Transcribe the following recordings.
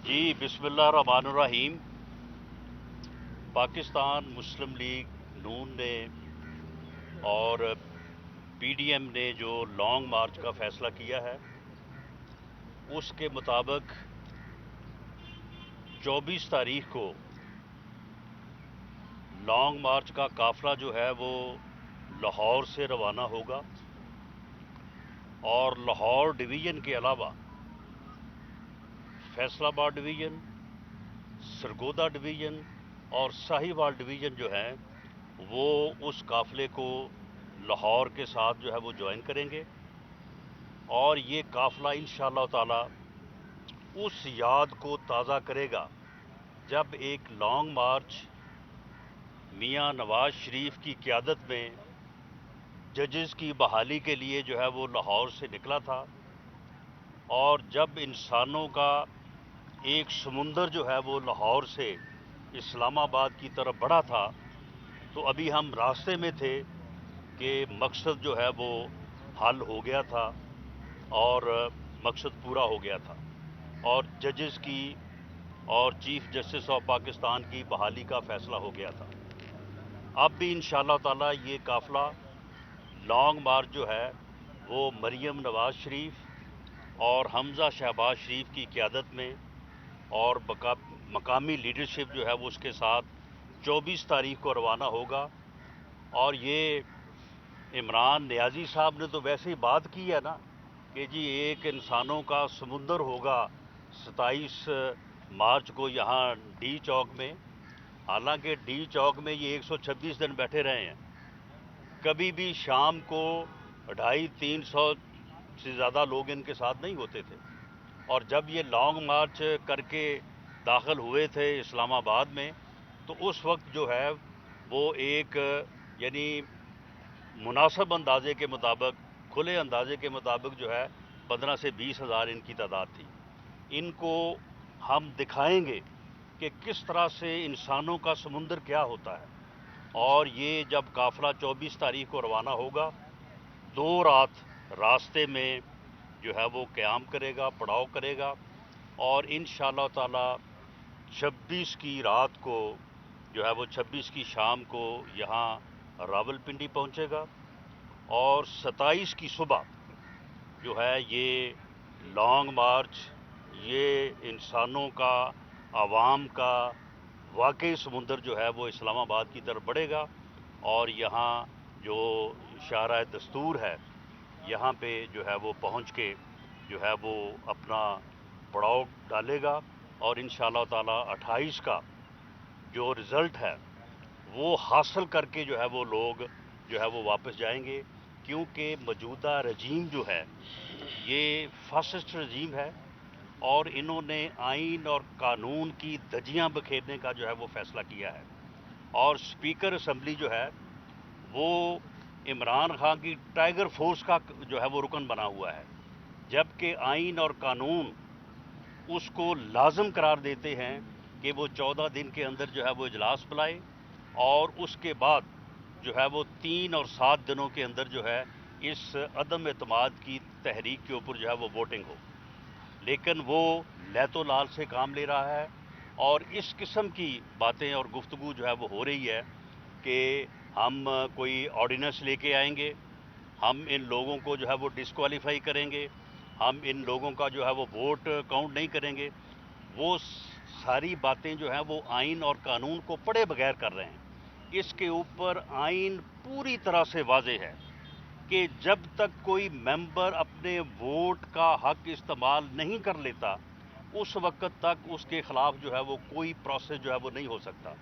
جی بسم اللہ الرحمن الرحیم۔ پاکستان مسلم لیگ نون نے اور پی ڈی ایم نے جو لانگ مارچ کا فیصلہ کیا ہے اس کے مطابق 24 تاریخ کو لانگ مارچ کا قافلہ جو ہے وہ لاہور سے روانہ ہوگا، اور لاہور ڈویژن کے علاوہ فیصل آباد ڈویژن، سرگودا ڈویژن اور ساہیوال ڈویژن جو ہیں وہ اس قافلے کو لاہور کے ساتھ جو ہے وہ جوائن کریں گے، اور یہ قافلہ انشاءاللہ تعالی اس یاد کو تازہ کرے گا جب ایک لانگ مارچ میاں نواز شریف کی قیادت میں ججز کی بحالی کے لیے جو ہے وہ لاہور سے نکلا تھا، اور جب انسانوں کا ایک سمندر جو ہے وہ لاہور سے اسلام آباد کی طرف بڑھا تھا، تو ابھی ہم راستے میں تھے کہ مقصد جو ہے وہ حل ہو گیا تھا اور مقصد پورا ہو گیا تھا، اور ججز کی اور چیف جسٹس آف پاکستان کی بحالی کا فیصلہ ہو گیا تھا۔ اب بھی انشاءاللہ تعالی یہ قافلہ لانگ مارچ جو ہے وہ مریم نواز شریف اور حمزہ شہباز شریف کی قیادت میں اور مقامی لیڈرشپ جو ہے وہ اس کے ساتھ 24 تاریخ کو روانہ ہوگا۔ اور یہ عمران نیازی صاحب نے تو ویسے ہی بات کی ہے نا کہ جی ایک انسانوں کا سمندر ہوگا 27 مارچ کو یہاں ڈی چوک میں، حالانکہ ڈی چوک میں یہ 126 دن بیٹھے رہے ہیں، کبھی بھی شام کو 250-300 سے زیادہ لوگ ان کے ساتھ نہیں ہوتے تھے، اور جب یہ لانگ مارچ کر کے داخل ہوئے تھے اسلام آباد میں تو اس وقت جو ہے وہ ایک یعنی مناسب اندازے کے مطابق، کھلے اندازے کے مطابق جو ہے 15 سے 20 ہزار ان کی تعداد تھی۔ ان کو ہم دکھائیں گے کہ کس طرح سے انسانوں کا سمندر کیا ہوتا ہے، اور یہ جب قافلہ 24 تاریخ کو روانہ ہوگا 2 رات راستے میں جو ہے وہ قیام کرے گا، پڑاؤ کرے گا، اور انشاءاللہ تعالی 26 کی رات کو جو ہے وہ 26 کی شام کو یہاں راول پنڈی پہنچے گا، اور 27 کی صبح جو ہے یہ لانگ مارچ، یہ انسانوں کا، عوام کا واقعی سمندر جو ہے وہ اسلام آباد کی طرف بڑھے گا، اور یہاں جو شاہراہ دستور ہے یہاں پہ جو ہے وہ پہنچ کے جو ہے وہ اپنا پڑاؤ ڈالے گا، اور انشاءاللہ تعالی 28 کا جو رزلٹ ہے وہ حاصل کر کے جو ہے وہ لوگ جو ہے وہ واپس جائیں گے، کیونکہ موجودہ رجیم جو ہے یہ فاسسٹ رجیم ہے، اور انہوں نے آئین اور قانون کی دھجیاں بکھیرنے کا جو ہے وہ فیصلہ کیا ہے، اور اسپیکر اسمبلی جو ہے وہ عمران خان کی ٹائیگر فورس کا جو ہے وہ رکن بنا ہوا ہے، جبکہ آئین اور قانون اس کو لازم قرار دیتے ہیں کہ وہ 14 دن کے اندر جو ہے وہ اجلاس بلائے، اور اس کے بعد جو ہے وہ 3 اور 7 دنوں کے اندر جو ہے اس عدم اعتماد کی تحریک کے اوپر جو ہے وہ ووٹنگ ہو، لیکن وہ لیت و لال سے کام لے رہا ہے، اور اس قسم کی باتیں اور گفتگو جو ہے وہ ہو رہی ہے کہ ہم کوئی آرڈیننس لے کے آئیں گے، ہم ان لوگوں کو جو ہے وہ ڈسکوالیفائی کریں گے، ہم ان لوگوں کا جو ہے وہ ووٹ کاؤنٹ نہیں کریں گے، وہ ساری باتیں جو ہیں وہ آئین اور قانون کو پڑھے بغیر کر رہے ہیں۔ اس کے اوپر آئین پوری طرح سے واضح ہے کہ جب تک کوئی ممبر اپنے ووٹ کا حق استعمال نہیں کر لیتا اس وقت تک اس کے خلاف جو ہے وہ کوئی پروسیس جو ہے وہ نہیں ہو سکتا،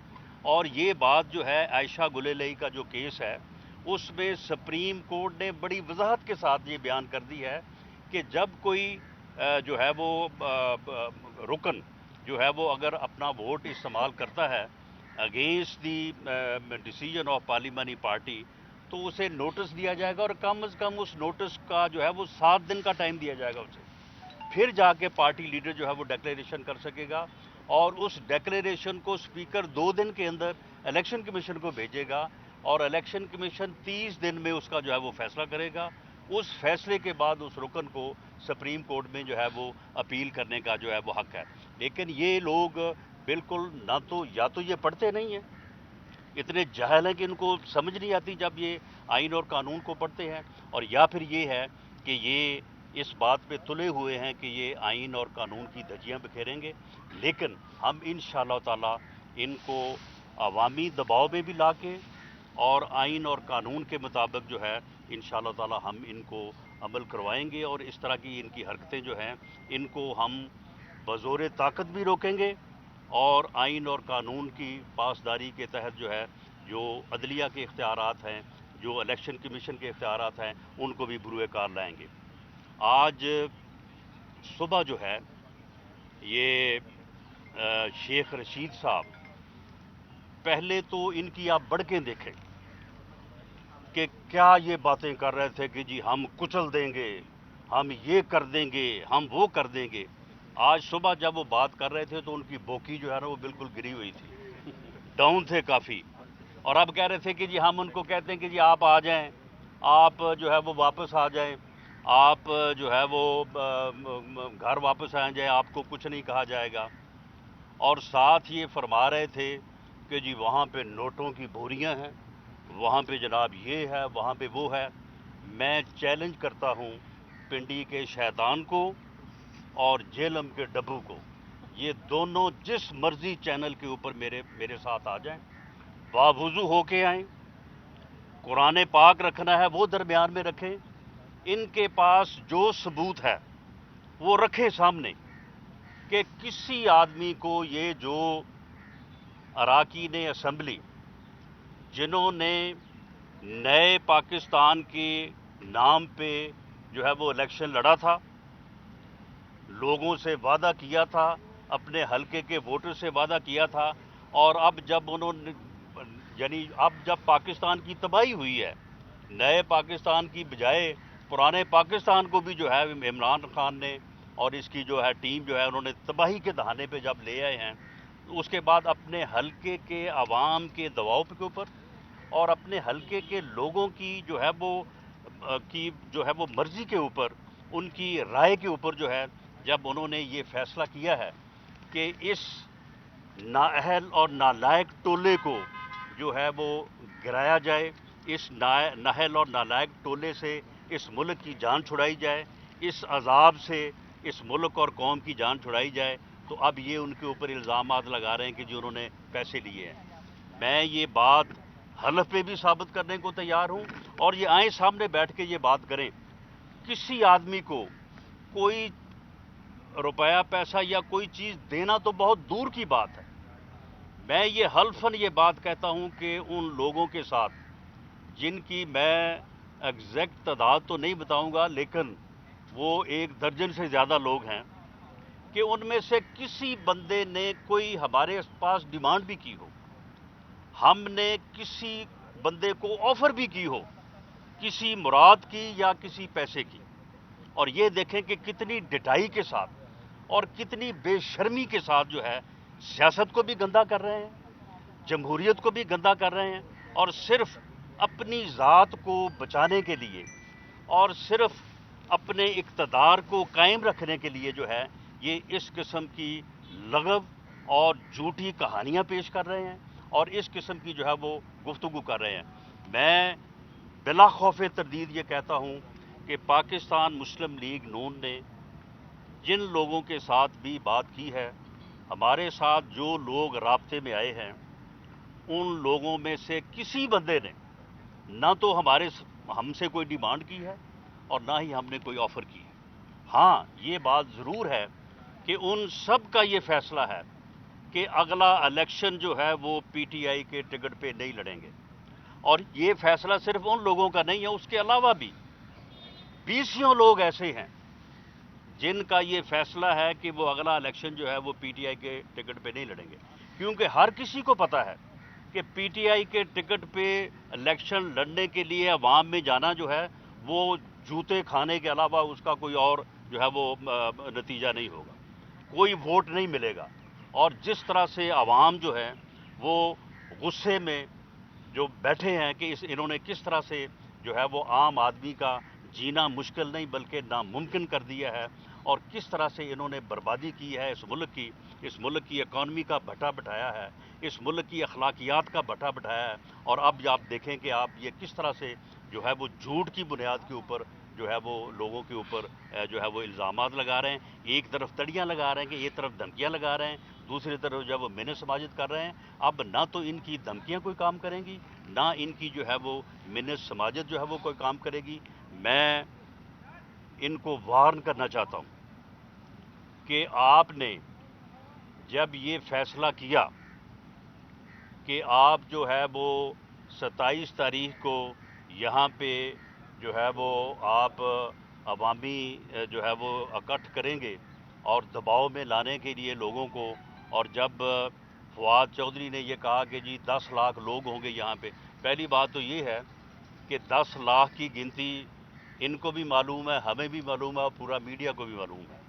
اور یہ بات جو ہے عائشہ گلیلئی کا جو کیس ہے اس میں سپریم کورٹ نے بڑی وضاحت کے ساتھ یہ بیان کر دی ہے کہ جب کوئی جو ہے وہ رکن جو ہے وہ اگر اپنا ووٹ استعمال کرتا ہے اگینسٹ دی ڈیسیجن آف پارلیمانی پارٹی تو اسے نوٹس دیا جائے گا، اور کم از کم اس نوٹس کا جو ہے وہ 7 دن کا ٹائم دیا جائے گا اسے، پھر جا کے پارٹی لیڈر جو ہے وہ ڈیکلیریشن کر سکے گا، اور اس ڈیکلیریشن کو اسپیکر 2 دن کے اندر الیکشن کمیشن کو بھیجے گا، اور الیکشن کمیشن 30 دن میں اس کا جو ہے وہ فیصلہ کرے گا۔ اس فیصلے کے بعد اس رکن کو سپریم کورٹ میں جو ہے وہ اپیل کرنے کا جو ہے وہ حق ہے۔ لیکن یہ لوگ بالکل نہ تو یا تو یہ پڑھتے نہیں ہیں، اتنے جاہل ہیں کہ ان کو سمجھ نہیں آتی جب یہ آئین اور قانون کو پڑھتے ہیں، اور یا پھر یہ ہے کہ یہ اس بات پہ تلے ہوئے ہیں کہ یہ آئین اور قانون کی دھجیاں بکھیریں گے۔ لیکن ہم انشاءاللہ تعالی ان کو عوامی دباؤ میں بھی لا کے اور آئین اور قانون کے مطابق جو ہے انشاءاللہ تعالی ہم ان کو عمل کروائیں گے، اور اس طرح کی ان کی حرکتیں جو ہیں ان کو ہم بزور طاقت بھی روکیں گے، اور آئین اور قانون کی پاسداری کے تحت جو ہے جو عدلیہ کے اختیارات ہیں، جو الیکشن کمیشن کے اختیارات ہیں، ان کو بھی بروئے کار لائیں گے۔ آج صبح جو ہے یہ شیخ رشید صاحب، پہلے تو ان کی آپ بڑکیں دیکھیں کہ کیا یہ باتیں کر رہے تھے کہ جی ہم کچل دیں گے، ہم یہ کر دیں گے، ہم وہ کر دیں گے۔ آج صبح جب وہ بات کر رہے تھے تو ان کی بوکی جو ہے نا وہ بالکل گری ہوئی تھی، ڈاؤن تھے کافی، اور اب کہہ رہے تھے کہ جی ہم ان کو کہتے ہیں کہ جی آپ آ جائیں، آپ جو ہے وہ واپس آ جائیں، آپ جو ہے وہ گھر واپس آ جائیں، آپ کو کچھ نہیں کہا جائے گا۔ اور ساتھ یہ فرما رہے تھے کہ جی وہاں پہ نوٹوں کی بوریاں ہیں، وہاں پہ جناب یہ ہے، وہاں پہ وہ ہے۔ میں چیلنج کرتا ہوں پنڈی کے شیطان کو اور جیلم کے ڈبو کو، یہ دونوں جس مرضی چینل کے اوپر میرے ساتھ آ جائیں، باوضو ہو کے آئیں، قرآن پاک رکھنا ہے وہ درمیان میں رکھیں، ان کے پاس جو ثبوت ہے وہ رکھیں سامنے، کہ کسی آدمی کو یہ جو اراکین اسمبلی جنہوں نے نئے پاکستان کے نام پہ جو ہے وہ الیکشن لڑا تھا، لوگوں سے وعدہ کیا تھا، اپنے حلقے کے ووٹر سے وعدہ کیا تھا، اور اب جب انہوں نے یعنی اب جب پاکستان کی تباہی ہوئی ہے، نئے پاکستان کی بجائے پرانے پاکستان کو بھی جو ہے عمران خان نے اور اس کی جو ہے ٹیم جو ہے انہوں نے تباہی کے دہانے پہ جب لے آئے ہیں، اس کے بعد اپنے حلقے کے عوام کے دباؤ کے اوپر اور اپنے حلقے کے لوگوں کی جو ہے وہ مرضی کے اوپر، ان کی رائے کے اوپر جو ہے جب انہوں نے یہ فیصلہ کیا ہے کہ اس نااہل اور نالائق ٹولے کو جو ہے وہ گرایا جائے، اس نااہل اور نالائق ٹولے سے اس ملک کی جان چھڑائی جائے، اس عذاب سے اس ملک اور قوم کی جان چھڑائی جائے، تو اب یہ ان کے اوپر الزامات لگا رہے ہیں کہ جی انہوں نے پیسے لیے ہیں۔ میں یہ بات حلف پہ بھی ثابت کرنے کو تیار ہوں، اور یہ آئیں سامنے بیٹھ کے یہ بات کریں، کسی آدمی کو کوئی روپیہ پیسہ یا کوئی چیز دینا تو بہت دور کی بات ہے، میں یہ حلفاً یہ بات کہتا ہوں کہ ان لوگوں کے ساتھ جن کی میں ایگزیکٹ تعداد تو نہیں بتاؤں گا، لیکن وہ 1 درجن سے زیادہ لوگ ہیں، کہ ان میں سے کسی بندے نے کوئی ہمارے پاس ڈیمانڈ بھی کی ہو، ہم نے کسی بندے کو آفر بھی کی ہو کسی مراد کی یا کسی پیسے کی، اور یہ دیکھیں کہ کتنی ڈٹائی کے ساتھ اور کتنی بے شرمی کے ساتھ جو ہے سیاست کو بھی گندہ کر رہے ہیں، جمہوریت کو بھی گندہ کر رہے ہیں، اور صرف اپنی ذات کو بچانے کے لیے اور صرف اپنے اقتدار کو قائم رکھنے کے لیے جو ہے یہ اس قسم کی لغو اور جھوٹی کہانیاں پیش کر رہے ہیں، اور اس قسم کی جو ہے وہ گفتگو کر رہے ہیں۔ میں بلا خوف تردید یہ کہتا ہوں کہ پاکستان مسلم لیگ نون نے جن لوگوں کے ساتھ بھی بات کی ہے، ہمارے ساتھ جو لوگ رابطے میں آئے ہیں، ان لوگوں میں سے کسی بندے نے نہ تو ہم سے کوئی ڈیمانڈ کی ہے اور نہ ہی ہم نے کوئی آفر کی ہے۔ ہاں یہ بات ضرور ہے کہ ان سب کا یہ فیصلہ ہے کہ اگلا الیکشن جو ہے وہ پی ٹی آئی کے ٹکٹ پہ نہیں لڑیں گے، اور یہ فیصلہ صرف ان لوگوں کا نہیں ہے، اس کے علاوہ بھی 20 لوگ ایسے ہیں جن کا یہ فیصلہ ہے کہ وہ اگلا الیکشن جو ہے وہ پی ٹی آئی کے ٹکٹ پہ نہیں لڑیں گے، کیونکہ ہر کسی کو پتا ہے کہ پی ٹی آئی کے ٹکٹ پہ الیکشن لڑنے کے لیے عوام میں جانا جو ہے وہ جوتے کھانے کے علاوہ اس کا کوئی اور جو ہے وہ نتیجہ نہیں ہوگا، کوئی ووٹ نہیں ملے گا۔ اور جس طرح سے عوام جو ہے وہ غصے میں جو بیٹھے ہیں کہ انہوں نے کس طرح سے جو ہے وہ عام آدمی کا جینا مشکل نہیں بلکہ ناممکن کر دیا ہے، اور کس طرح سے انہوں نے بربادی کی ہے اس ملک کی، اس ملک کی اکانومی کا بھٹا بٹھایا ہے، اس ملک کی اخلاقیات کا بھٹا بٹھایا ہے، اور اب آپ دیکھیں کہ آپ یہ کس طرح سے جو ہے وہ جھوٹ کی بنیاد کے اوپر جو ہے وہ لوگوں کے اوپر جو ہے وہ الزامات لگا رہے ہیں، ایک طرف تڑیاں لگا رہے ہیں کہ ایک طرف دھمکیاں لگا رہے ہیں، دوسری طرف جو ہے وہ منت سماجت کر رہے ہیں۔ اب نہ تو ان کی دھمکیاں کوئی کام کریں گی، نہ ان کی جو ہے وہ منت سماجت جو ہے وہ کوئی کام کرے گی۔ میں ان کو وارن کرنا چاہتا ہوں کہ آپ نے جب یہ فیصلہ کیا کہ آپ جو ہے وہ 27 تاریخ کو یہاں پہ جو ہے وہ آپ عوامی جو ہے وہ اکٹھ کریں گے اور دباؤ میں لانے کے لیے لوگوں کو، اور جب فواد چودھری نے یہ کہا کہ جی 10 لاکھ لوگ ہوں گے یہاں پہ، پہلی بات تو یہ ہے کہ 10 لاکھ کی گنتی ان کو بھی معلوم ہے، ہمیں بھی معلوم ہے، اور پورا میڈیا کو بھی معلوم ہے۔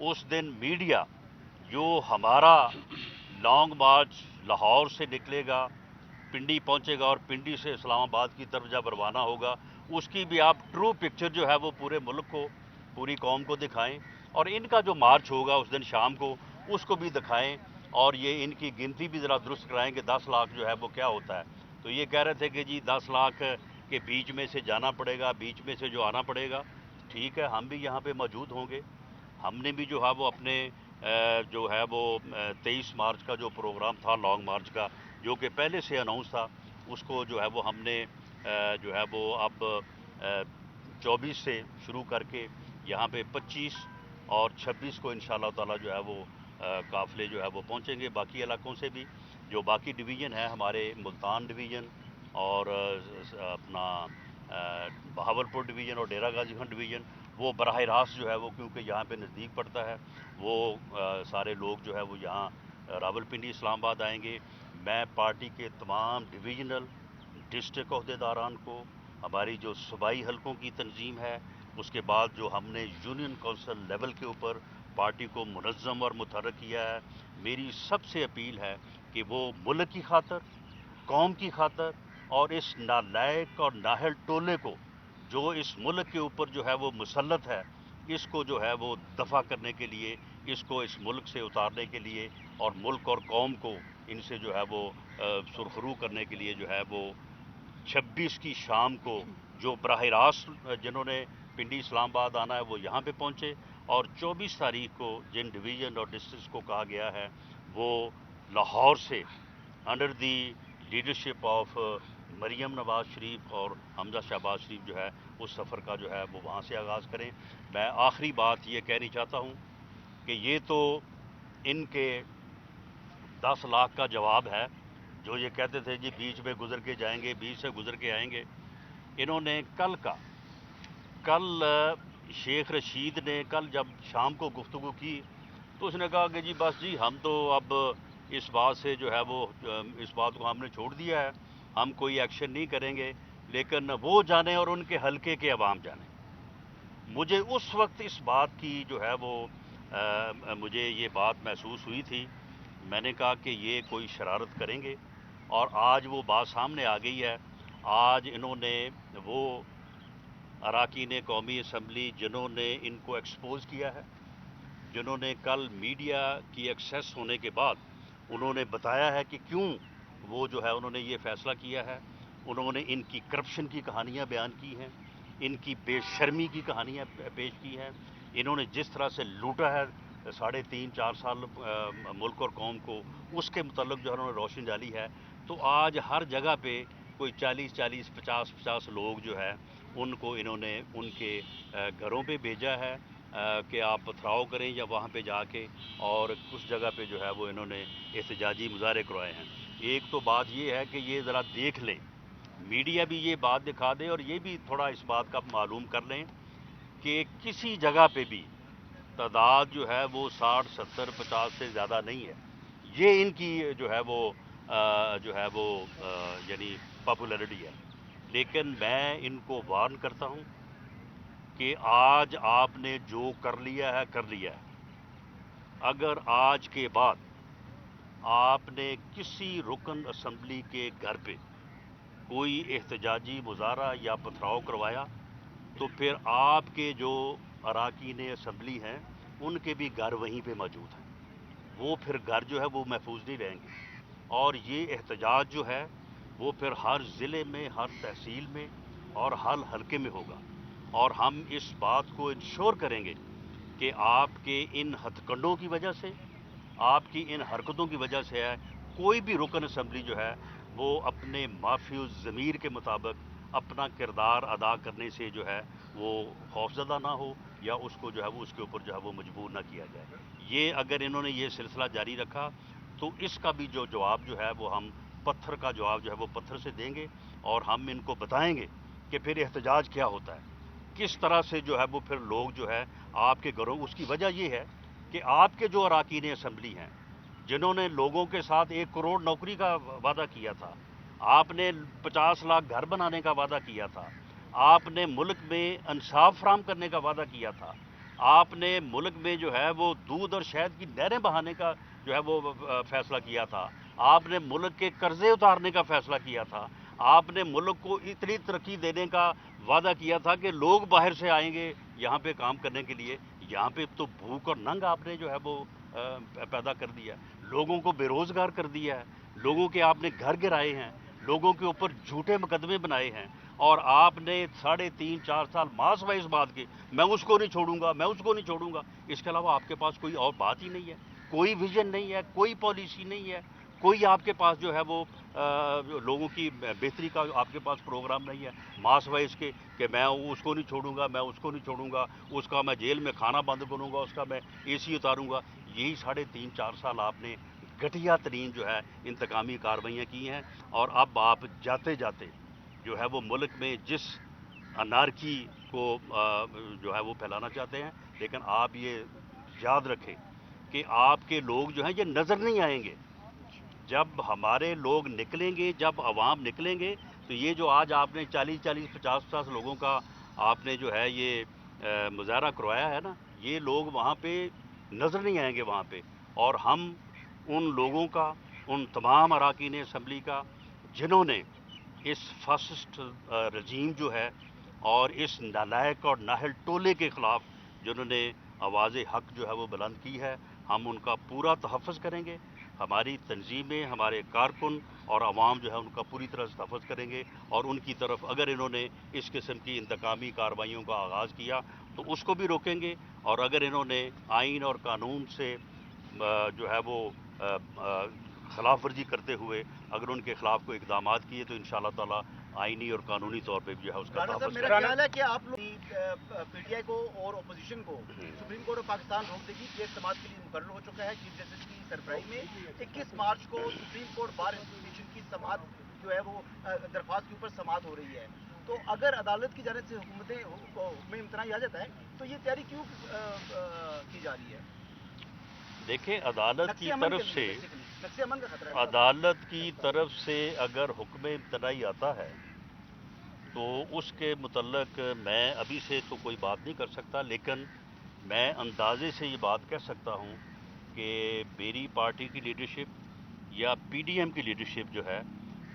اس دن میڈیا جو ہمارا لانگ مارچ لاہور سے نکلے گا، پنڈی پہنچے گا، اور پنڈی سے اسلام آباد کی طرف جب روانہ ہوگا، اس کی بھی آپ ٹرو پکچر جو ہے وہ پورے ملک کو، پوری قوم کو دکھائیں، اور ان کا جو مارچ ہوگا اس دن شام کو اس کو بھی دکھائیں، اور یہ ان کی گنتی بھی ذرا درست کرائیں کہ 10 لاکھ جو ہے وہ کیا ہوتا ہے۔ تو یہ کہہ رہے تھے کہ جی 10 لاکھ کے بیچ میں سے جانا پڑے گا، بیچ میں سے جو آنا پڑے گا، ٹھیک ہے، ہم بھی یہاں پہ موجود ہوں گے۔ ہم نے بھی جو ہے وہ اپنے جو ہے وہ 23 مارچ کا جو پروگرام تھا لانگ مارچ کا، جو کہ پہلے سے اناؤنس تھا، اس کو جو ہے وہ ہم نے جو ہے وہ اب 24 سے شروع کر کے یہاں پہ 25 اور 26 کو انشاءاللہ تعالی جو ہے وہ قافلے جو ہے وہ پہنچیں گے باقی علاقوں سے بھی۔ جو باقی ڈویژن ہے ہمارے ملتان ڈویژن اور اپنا بہاولپور ڈویژن اور ڈیرہ غازی خان ڈویژن، وہ براہ راست جو ہے وہ کیونکہ یہاں پہ نزدیک پڑتا ہے، وہ سارے لوگ جو ہے وہ یہاں راولپنڈی اسلام آباد آئیں گے۔ میں پارٹی کے تمام ڈویژنل ڈسٹرکٹ عہدیداران کو، ہماری جو صوبائی حلقوں کی تنظیم ہے، اس کے بعد جو ہم نے یونین کونسل لیول کے اوپر پارٹی کو منظم اور متحرک کیا ہے، میری سب سے اپیل ہے کہ وہ ملک کی خاطر، قوم کی خاطر، اور اس نالائق اور نااہل ٹولے کو جو اس ملک کے اوپر جو ہے وہ مسلط ہے، اس کو جو ہے وہ دفع کرنے کے لیے، اس کو اس ملک سے اتارنے کے لیے، اور ملک اور قوم کو ان سے جو ہے وہ سرخرو کرنے کے لیے جو ہے وہ 26 کی شام کو جو براہ راست جنہوں نے پنڈی اسلام آباد آنا ہے وہ یہاں پہ پہنچے، اور 24 تاریخ کو جن ڈویژن اور ڈسٹرکٹس کو کہا گیا ہے وہ لاہور سے under the leadership of Maryam Nawaz Sharif اور حمزہ شہباز شریف جو ہے اس سفر کا جو ہے وہ وہاں سے آغاز کریں۔ میں آخری بات یہ کہنی چاہتا ہوں کہ یہ تو ان کے 10 لاکھ کا جواب ہے، جو یہ کہتے تھے جی بیچ میں گزر کے جائیں گے، بیچ سے گزر کے آئیں گے۔ انہوں نے کل شیخ رشید نے کل جب شام کو گفتگو کی تو اس نے کہا کہ جی بس جی ہم تو اب اس بات سے جو ہے وہ اس بات کو ہم نے چھوڑ دیا ہے، ہم کوئی ایکشن نہیں کریں گے، لیکن وہ جانیں اور ان کے حلقے کے عوام جانیں۔ مجھے اس وقت اس بات کی جو ہے وہ مجھے یہ بات محسوس ہوئی تھی، میں نے کہا کہ یہ کوئی شرارت کریں گے، اور آج وہ بات سامنے آ گئی ہے۔ آج انہوں نے وہ اراکین قومی اسمبلی جنہوں نے ان کو ایکسپوز کیا ہے، جنہوں نے کل میڈیا کی ایکسیس ہونے کے بعد انہوں نے بتایا ہے کہ کیوں وہ جو ہے انہوں نے یہ فیصلہ کیا ہے، انہوں نے ان کی کرپشن کی کہانیاں بیان کی ہیں، ان کی بے شرمی کی کہانیاں پیش کی ہیں، انہوں نے جس طرح سے لوٹا ہے 3.5-4 سال ملک اور قوم کو، اس کے متعلق جو ہے انہوں نے روشنی ڈالی ہے۔ تو آج ہر جگہ پہ کوئی 40-40 50-50 لوگ جو ہے ان کو انہوں نے ان کے گھروں پہ بھیجا ہے کہ آپ پتھراؤ کریں یا وہاں پہ جا کے، اور کچھ جگہ پہ جو ہے وہ انہوں نے احتجاجی مظاہرے کروائے ہیں۔ ایک تو بات یہ ہے کہ یہ ذرا دیکھ لیں، میڈیا بھی یہ بات دکھا دے، اور یہ بھی تھوڑا اس بات کا معلوم کر لیں کہ کسی جگہ پہ بھی تعداد جو ہے وہ 60 70 50 سے زیادہ نہیں ہے۔ یہ ان کی جو ہے وہ یعنی پاپولیرٹی ہے، لیکن میں ان کو وارن کرتا ہوں کہ آج آپ نے جو کر لیا ہے کر لیا ہے۔ اگر آج کے بعد آپ نے کسی رکن اسمبلی کے گھر پہ کوئی احتجاجی مظاہرہ یا پتھراؤ کروایا تو پھر آپ کے جو اراکین اسمبلی ہیں ان کے بھی گھر وہیں پہ موجود ہیں۔ وہ پھر گھر جو ہے وہ محفوظ نہیں رہیں گے. اور یہ احتجاج جو ہے وہ پھر ہر ضلع میں، ہر تحصیل میں اور ہر حلقے میں ہوگا. اور ہم اس بات کو انشور کریں گے کہ آپ کے ان ہتھ کنڈوں کی وجہ سے، آپ کی ان حرکتوں کی وجہ سے ہے، کوئی بھی رکن اسمبلی جو ہے وہ اپنے معافی الضمیر کے مطابق اپنا کردار ادا کرنے سے جو ہے وہ خوفزدہ نہ ہو، یا اس کو جو ہے وہ اس کے اوپر جو ہے وہ مجبور نہ کیا جائے. یہ اگر انہوں نے یہ سلسلہ جاری رکھا تو اس کا بھی جو جواب جو ہے وہ ہم پتھر کا جواب جو ہے وہ پتھر سے دیں گے. اور ہم ان کو بتائیں گے کہ پھر احتجاج کیا ہوتا ہے، کس طرح سے جو ہے وہ پھر لوگ جو ہے آپ کے گھروں. اس کی وجہ یہ ہے کہ آپ کے جو اراکین اسمبلی ہیں جنہوں نے لوگوں کے ساتھ 1 کروڑ نوکری کا وعدہ کیا تھا، آپ نے 50 لاکھ گھر بنانے کا وعدہ کیا تھا، آپ نے ملک میں انصاف فراہم کرنے کا وعدہ کیا تھا، آپ نے ملک میں جو ہے وہ دودھ اور شہد کی نہریں بہانے کا جو ہے وہ فیصلہ کیا تھا، آپ نے ملک کے قرضے اتارنے کا فیصلہ کیا تھا، آپ نے ملک کو اتنی ترقی دینے کا وعدہ کیا تھا کہ لوگ باہر سے آئیں گے یہاں پہ کام کرنے کے لیے. یہاں پہ تو بھوک اور ننگ آپ نے جو ہے وہ پیدا کر دیا، لوگوں کو بے روزگار کر دیا ہے، لوگوں کے آپ نے گھر گرائے ہیں، لوگوں کے اوپر جھوٹے مقدمے بنائے ہیں. اور آپ نے 3.5-4 سال ماس وائز بات کی، میں اس کو نہیں چھوڑوں گا، میں اس کو نہیں چھوڑوں گا. اس کے علاوہ آپ کے پاس کوئی اور بات ہی نہیں ہے، کوئی ویژن نہیں ہے، کوئی پالیسی نہیں ہے، کوئی آپ کے پاس جو ہے وہ لوگوں کی بہتری کا آپ کے پاس پروگرام نہیں ہے. ماس وائز کے کہ میں اس کو نہیں چھوڑوں گا، میں اس کو نہیں چھوڑوں گا، اس کا میں جیل میں کھانا بند کروں گا، اس کا میں AC اتاروں گا. یہی 3.5-4 سال آپ نے گھٹیا ترین جو ہے انتقامی کارروائیاں کی ہیں. اور اب آپ جاتے جاتے جو ہے وہ ملک میں جس انارکی کو جو ہے وہ پھیلانا چاہتے ہیں، لیکن آپ یہ یاد رکھیں کہ آپ کے لوگ جو ہیں یہ نظر نہیں آئیں گے. جب ہمارے لوگ نکلیں گے، جب عوام نکلیں گے، تو یہ جو آج آپ نے 40-50 لوگوں کا آپ نے جو ہے یہ مظاہرہ کروایا ہے نا، یہ لوگ وہاں پہ نظر نہیں آئیں گے وہاں پہ. اور ہم ان لوگوں کا، ان تمام اراکین اسمبلی کا جنہوں نے اس فاسسٹ رجیم جو ہے اور اس نالائق اور نااہل ٹولے کے خلاف جنہوں نے آواز حق جو ہے وہ بلند کی ہے، ہم ان کا پورا تحفظ کریں گے. ہماری تنظیمیں، ہمارے کارکن اور عوام جو ہے ان کا پوری طرح سے تحفظ کریں گے. اور ان کی طرف اگر انہوں نے اس قسم کی انتقامی کارروائیوں کا آغاز کیا تو اس کو بھی روکیں گے. اور اگر انہوں نے آئین اور قانون سے جو ہے وہ خلاف ورزی کرتے ہوئے اگر ان کے خلاف کوئی اقدامات کیے تو انشاءاللہ تعالی آئینی اور قانونی طور پہ بھی جو ہے اس کا تحفظ میرا خیال ہے کہ آپ لوگ PTI کو اور اپوزیشن کو سپریم کورٹ آف پاکستان روک دے گی. کیس سماعت کے لیے مقرر ہو چکا ہے چیف جسٹس کی سربراہی میں. 21 مارچ کو سپریم کورٹ بار ایسوسیشن کی سماعت جو ہے وہ درخواست کے اوپر سماعت ہو رہی ہے. تو اگر عدالت کی جانب سے حکم امتناعی آ جاتا ہے تو یہ تیاری کیوں کی جا رہی ہے؟ دیکھیں، عدالت کی طرف سے نقص امن کا خطرہ ہے. عدالت کی طرف سے اگر حکم امتناعی آتا ہے تو اس کے متعلق میں ابھی سے تو کوئی بات نہیں کر سکتا، لیکن میں اندازے سے یہ بات کہہ سکتا ہوں کہ میری پارٹی کی لیڈرشپ یا PDM کی لیڈرشپ جو ہے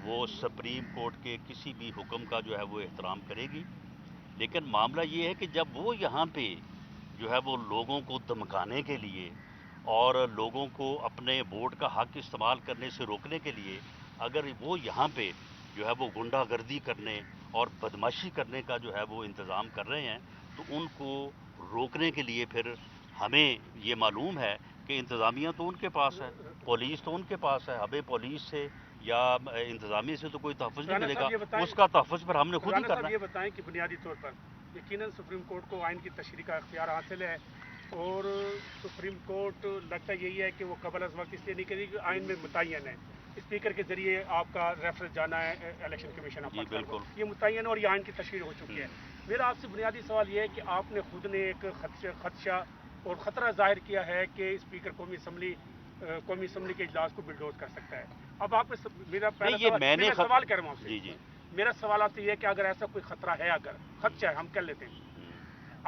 وہ سپریم کورٹ کے کسی بھی حکم کا جو ہے وہ احترام کرے گی. لیکن معاملہ یہ ہے کہ جب وہ یہاں پہ جو ہے وہ لوگوں کو دھمکانے کے لیے اور لوگوں کو اپنے ووٹ کا حق استعمال کرنے سے روکنے کے لیے اگر وہ یہاں پہ جو ہے وہ غنڈہ گردی کرنے اور بدماشی کرنے کا جو ہے وہ انتظام کر رہے ہیں، تو ان کو روکنے کے لیے پھر ہمیں یہ معلوم ہے کہ انتظامیہ تو ان کے پاس ہے، پولیس تو ان کے پاس ہے. ہمیں پولیس سے یا انتظامیہ سے تو کوئی تحفظ نہیں ملے گا، اس کا تحفظ پھر ہم نے خود ہی کرنا ہے. یہ بتائیں کہ بنیادی طور پر یقیناً سپریم کورٹ کو آئین کی تشریح کا اختیار حاصل ہے، اور سپریم کورٹ لگتا یہی ہے کہ وہ قبل از وقت اس لیے نہیں کرے کہ آئین میں متعین ہے. اسپیکر کے ذریعے آپ کا ریفرنس جانا ہے الیکشن کمیشن آف پاکستان کو، یہ متعین اور یہ آئین کی تشریح ہو چکی ہے. میرا آپ سے بنیادی سوال یہ ہے کہ آپ نے خود نے ایک خدشہ اور خطرہ ظاہر کیا ہے کہ اسپیکر قومی اسمبلی کے اجلاس کو بلڈوز کر سکتا ہے. اب آپ میرا پہلا سوال کر رہا ہوں آپ سے، میرا سوال آپ سے یہ ہے کہ اگر ایسا کوئی خطرہ ہے، اگر خدشہ ہے، ہم کر لیتے ہیں،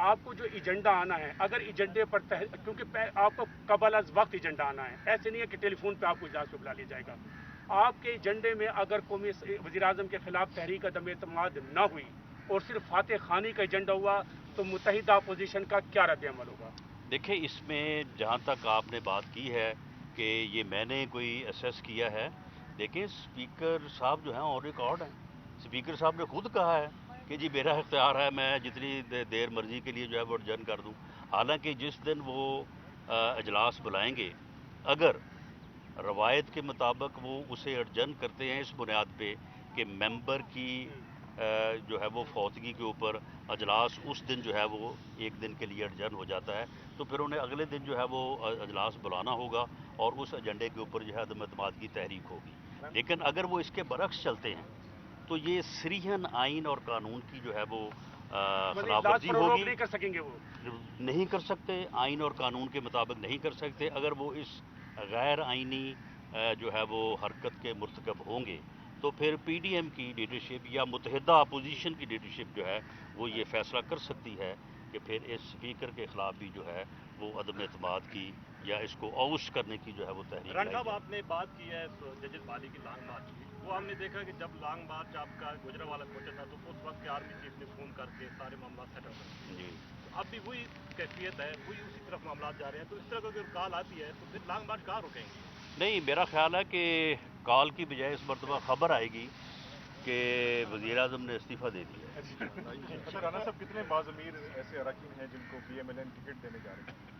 آپ کو جو ایجنڈا آنا ہے، اگر ایجنڈے پر کیونکہ آپ کو قبل از وقت ایجنڈا آنا ہے، ایسے نہیں ہے کہ ٹیلی فون پہ آپ کو اجلاس پہ بلا لیا جائے گا. آپ کے ایجنڈے میں اگر قومی وزیر اعظم کے خلاف تحریک عدم اعتماد نہ ہوئی اور صرف فاتح خانی کا ایجنڈا ہوا تو متحدہ اپوزیشن کا کیا رد عمل ہوگا؟ دیکھیں، اس میں جہاں تک آپ نے بات کی ہے کہ یہ میں نے کوئی اسیس کیا ہے. دیکھیں اسپیکر صاحب جو ہیں آن ریکارڈ ہیں. اسپیکر صاحب نے خود کہا ہے کہ جی میرا اختیار ہے، میں جتنی دیر مرضی کے لیے جو ہے وہ اڈجرن کر دوں. حالانکہ جس دن وہ اجلاس بلائیں گے، اگر روایت کے مطابق وہ اسے اڈجرن کرتے ہیں اس بنیاد پہ کہ ممبر کی جو ہے وہ فوتگی کے اوپر اجلاس اس دن جو ہے وہ ایک دن کے لیے اڈجرن ہو جاتا ہے، تو پھر انہیں اگلے دن جو ہے وہ اجلاس بلانا ہوگا اور اس ایجنڈے کے اوپر جو ہے عدم اعتماد کی تحریک ہوگی. لیکن اگر وہ اس کے برعکس چلتے ہیں تو یہ صریحاً آئین اور قانون کی جو ہے وہ خلاف ورزی ہوگی. نہیں کر سکیں گے، وہ نہیں کر سکتے، آئین اور قانون کے مطابق نہیں کر سکتے. اگر وہ اس غیر آئینی جو ہے وہ حرکت کے مرتکب ہوں گے تو پھر پی ڈی ایم کی لیڈرشپ یا متحدہ اپوزیشن کی لیڈرشپ جو ہے وہ یہ فیصلہ کر سکتی ہے کہ پھر اس اسپیکر کے خلاف بھی جو ہے وہ عدم اعتماد کی یا اس کو اوش کرنے کی جو ہے وہ تحریک رن لائی صاحب، جائے. آپ نے بات کی ہے ججز بالی کی لانگ مارچ کی. وہ ہم نے دیکھا کہ جب لانگ مارچ آپ کا گجرانوالہ پہنچا تھا تو اس وقت کے آرمی چیف نے فون کر کے سارے معاملات سیٹل کر دیے. جی اب بھی وہی کیفیت ہے، وہی اسی طرف معاملات جا رہے ہیں. تو اس طرح کا اگر کال آتی ہے تو پھر لانگ مارچ کہاں رکیں گے؟ نہیں، میرا خیال ہے کہ کال کی بجائے اس مرتبہ خبر آئے گی کہ وزیر اعظم نے استعفیٰ دے دیا. اچھا رانا صاحب، کتنے بعضمیر ایسے اراکین ہیں جن کو P M L N ticket دینے جا رہے ہیں؟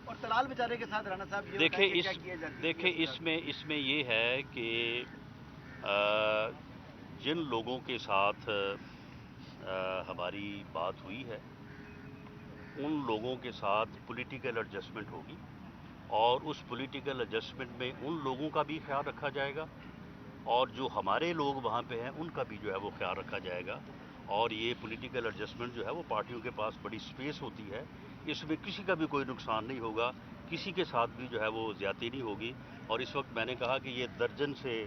اور طلال بیچارے کے ساتھ رانا صاحب یہ دیکھیں بتائیں کہ کیا کیا جاتی ہے؟ دیکھیں اس میں یہ ہے کہ جن لوگوں کے ساتھ ہماری بات ہوئی ہے ان لوگوں کے ساتھ پولیٹیکل ایڈجسٹمنٹ ہوگی، اور اس پولیٹیکل ایڈجسٹمنٹ میں ان لوگوں کا بھی خیال رکھا جائے گا اور جو ہمارے لوگ وہاں پہ ہیں ان کا بھی جو ہے وہ خیال رکھا جائے گا. اور یہ پولیٹیکل ایڈجسٹمنٹ جو ہے وہ پارٹیوں کے پاس بڑی سپیس ہوتی ہے، اس میں کسی کا بھی کوئی نقصان نہیں ہوگا، کسی کے ساتھ بھی جو ہے وہ زیادتی نہیں ہوگی. اور اس وقت میں نے کہا کہ یہ درجن سے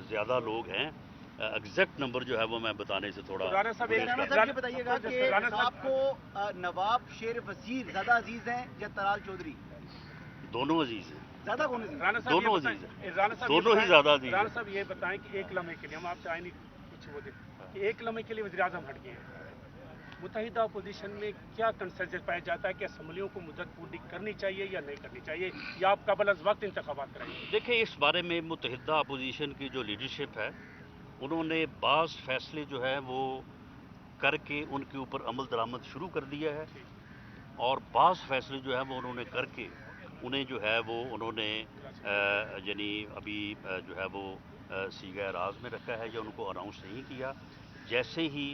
زیادہ لوگ ہیں. ایگزیکٹ نمبر جو ہے وہ میں بتانے سے تھوڑا رانا صاحب، گریز رانا کرتا صاحب یہ بتائیے گا کہ رانا صاحب- آپ کو نواب شیر وزیر زیادہ عزیز ہیں یا طلال چودھری؟ ہوں. دونوں عزیز ہیں، زیادہ کون عزیز؟ رانا صاحب دونوں یہ عزیز بتائیں- ہیں، رانا صاحب یہ دونوں ہی بتائیں- زیادہ عزیز رانا ہیں. صاحب یہ بتائیں کہ ایک لمحے کے لیے ہم آپ سے آئینی کچھ وہ دیں کہ ایک لمحے کے لیے وزیر اعظم ہٹ گئے ہیں، متحدہ اپوزیشن میں کیا کنسنسس پایا جاتا ہے کہ اسمبلیوں کو مدت پوری کرنی چاہیے یا نہیں کرنی چاہیے، یا آپ قبل از وقت انتخابات کرائیں گے؟ دیکھیں اس بارے میں متحدہ اپوزیشن کی جو لیڈرشپ ہے انہوں نے بعض فیصلے جو ہیں وہ کر کے ان کے اوپر عمل درآمد شروع کر دیا ہے، اور بعض فیصلے جو ہیں وہ انہوں نے کر کے انہیں جو ہے وہ انہوں نے یعنی ابھی جو ہے وہ سیغہ راز میں رکھا ہے یا ان کو اناؤنس نہیں کیا. جیسے ہی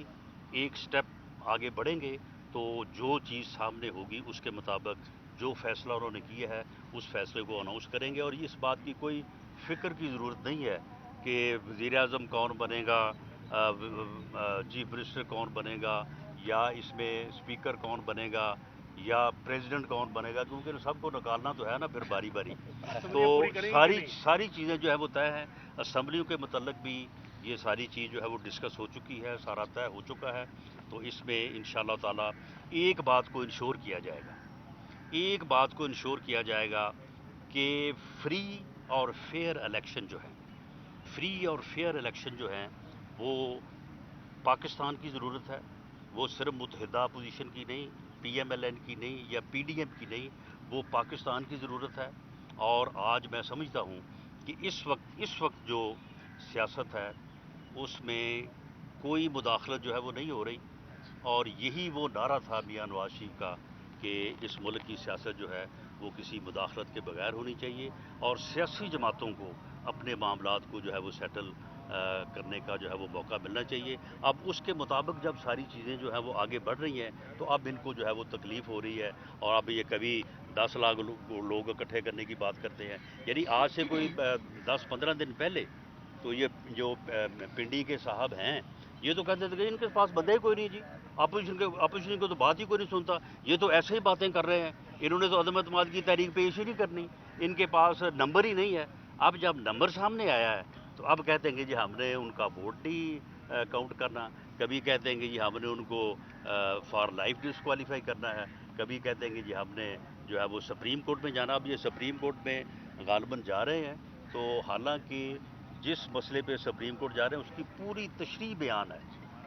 ایک سٹیپ آگے بڑھیں گے تو جو چیز سامنے ہوگی اس کے مطابق جو فیصلہ انہوں نے کیا ہے اس فیصلے کو اناؤنس کریں گے. اور اس بات کی کوئی فکر کی ضرورت نہیں ہے کہ وزیر اعظم کون بنے گا، چیف منسٹر کون بنے گا، یا اس میں اسپیکر کون بنے گا یا پریزیڈنٹ کون بنے گا، کیونکہ سب کو نکالنا تو ہے نا پھر باری باری. تو پوری کریں گے کہ نہیں؟ ساری چیزیں جو ہے وہ طے ہیں. اسمبلیوں کے متعلق بھی یہ ساری چیز جو ہے وہ ڈسکس ہو چکی ہے، سارا طے ہو چکا ہے. تو اس میں انشاءاللہ تعالی ایک بات کو انشور کیا جائے گا، ایک بات کو انشور کیا جائے گا کہ فری اور فیئر الیکشن جو ہے، فری اور فیئر الیکشن جو ہیں وہ پاکستان کی ضرورت ہے. وہ صرف متحدہ اپوزیشن کی نہیں، پی ایم ایل این کی نہیں یا پی ڈی ایم کی نہیں، وہ پاکستان کی ضرورت ہے. اور آج میں سمجھتا ہوں کہ اس وقت جو سیاست ہے اس میں کوئی مداخلت جو ہے وہ نہیں ہو رہی، اور یہی وہ نعرہ تھا میاں نواز شریف کا کہ اس ملک کی سیاست جو ہے وہ کسی مداخلت کے بغیر ہونی چاہیے اور سیاسی جماعتوں کو اپنے معاملات کو جو ہے وہ سیٹل کرنے کا جو ہے وہ موقع ملنا چاہیے. اب اس کے مطابق جب ساری چیزیں جو ہیں وہ آگے بڑھ رہی ہیں تو اب ان کو جو ہے وہ تکلیف ہو رہی ہے، اور اب یہ کبھی 10 لاکھ لوگ اکٹھے کرنے کی بات کرتے ہیں. یعنی آج سے کوئی 10-15 دن پہلے تو یہ جو پنڈی کے صاحب ہیں یہ تو کہتے تھے کہ ان کے پاس بندے ہی کوئی نہیں جی، اپوزیشن کو تو بات ہی کوئی نہیں سنتا، یہ تو ایسے ہی باتیں کر رہے ہیں، انہوں نے تو عدم اعتماد کی تحریک پیش ہی نہیں کرنی، ان کے پاس نمبر ہی نہیں ہے. اب جب نمبر سامنے آیا ہے تو اب کہتے ہیں کہ جی ہم نے ان کا ووٹ نہیں کاؤنٹ کرنا، کبھی کہتے ہیں کہ جی ہم نے ان کو فار لائف ڈسکوالیفائی کرنا ہے، کبھی کہتے ہیں کہ جی ہم نے جو ہے وہ سپریم کورٹ میں جانا. اب یہ سپریم کورٹ میں غالباً جا رہے ہیں، تو حالانکہ جس مسئلے پہ سپریم کورٹ جا رہے ہیں اس کی پوری تشریح بیان ہے